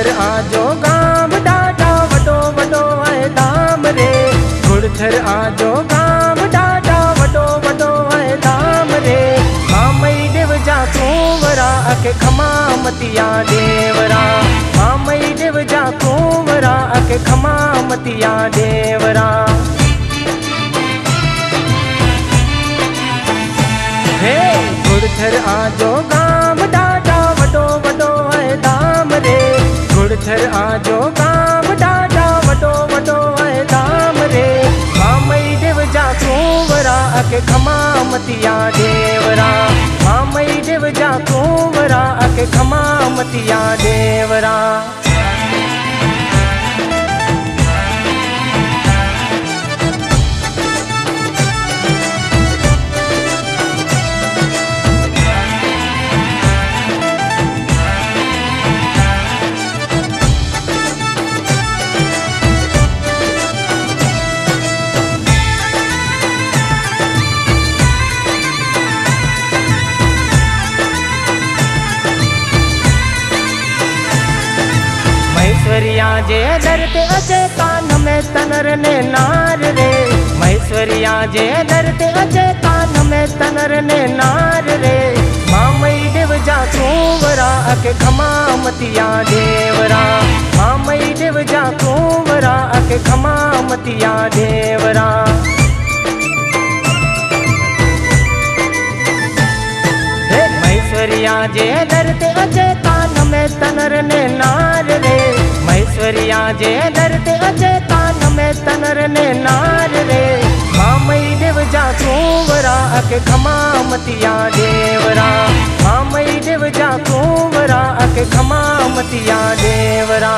गुड़थर आजो गाम डाडा वडो वडो है धाम रे। गुड़थर आजो गाम डाडा वडो वडो है धाम रे। मामई देवजा कुंवरा अके खमा मतिया देवरा। मामई देवजा कुंवरा अके खमा मतिया देवरा। हे गुड़थर आजो गाम डाडा वडो वडो है धाम रे। गुड़थर आजो गाम डाडा वडो वडो है धाम रे। मामई देवजा कुंवरा अके खमा मतिया देवरा। मामई देवजा कुंवरा अके खमा मतिया देवरा। महेश्वरिया जे दरते अचे कान में तनर ने नार रे। महेश्वरिया जे दरते अचे कान में तनर ने नार रे। मामई देवजा कुंवरा अके खमा मतिया देवरा। मामई देवजा कुंवरा अके खमा मतिया देवरा। महेश्वरिया जे दरते अचे कान में तनर ने नार रे। महेश्वरिया जे दरते अचे कान में तनर ने नार रे। मामई देवजा कुंवरा अके खमा मतिया देवरा। मामई देवजा कुंवरा अके खमा मतिया देवरा।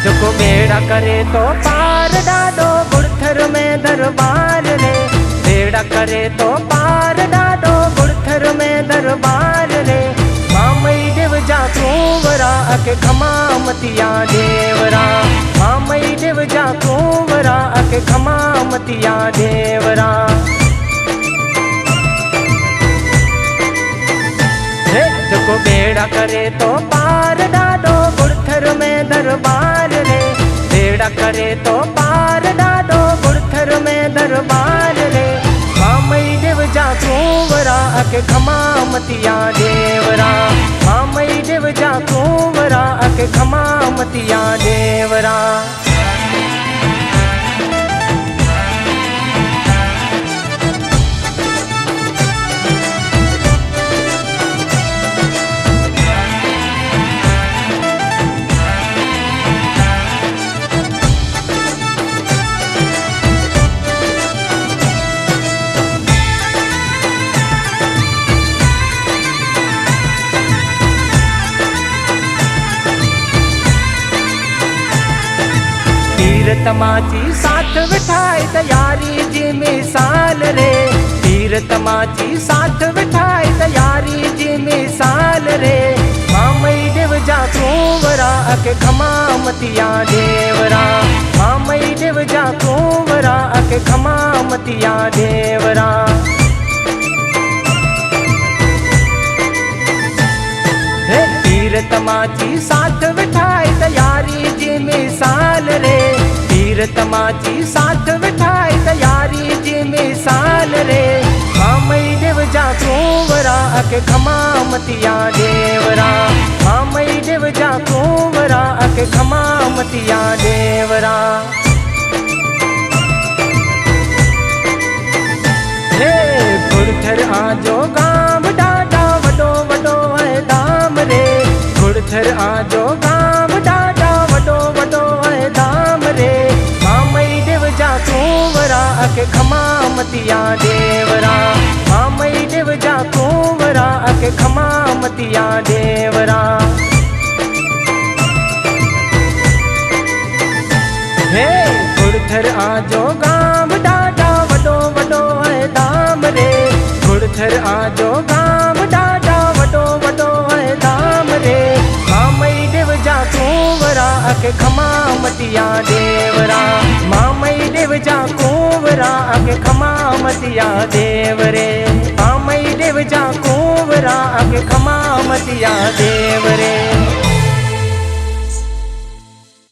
जो बेड़ा करे तो पार डाडो गुड़थर में दरबार रे। बेड़ा करे तो पार डाडो गुड़थर में दरबार रे। मामई देवजा कुंवरा अके खमा मतिया देवरा। मामई देवजा कुंवरा अके खमा मतिया देवरा। जो बेड़ा करे तो पार डाडो गुड़थर में दरबार रे। बेड़ा करे तो पार डाडो गुड़थर में दरबार रे। मामई देवजा कुंवरा अके खमा मतिया देवरा। मामई देवजा कुंवरा अके खमा मतिया देवरा। तीर तमाची साथ बिठाए तैयारी जी मिसाल रे। तीर तमाची साथ बिठाए तैयारी जी मिसाल रे। मामई देवजा कुंवरा अके खमा मतिया देवरा। मामई देवजा कुंवरा अके खमा मतिया देवरा। तीर तमाची साथ बिठाए तैयारी जी मिसाल रे। तीर तमाची साथ बिठाए तैयारी जी मिसाल रे। मामई देवजा कुंवरा अके खमा मतिया देवरा। मामई देवजा कुंवरा अके खमा मतिया देवरा। हे गुड़थर आजो गाम डाडा वडो वडो है धाम रे। गुड़थर आजो गाम डाडा वडो वडो है धाम रे। मामई देवजा कुंवरा अके खमा मतिया देवरा। मामई देवजा कुंवरा अके खमा मतिया देवरा। हे गुड़थर आजो गाम डाडा वडो वडो है धाम रे। गुड़थर आजो गाम डाडा वडो वडो है धाम रे। मामई देव जा कुंवरा अके खमा मटिया देवरा। मामई देव जा कुंवरा अके खमा मटिया देव रे। मामई देव जा कुंवरा अके खमा मटिया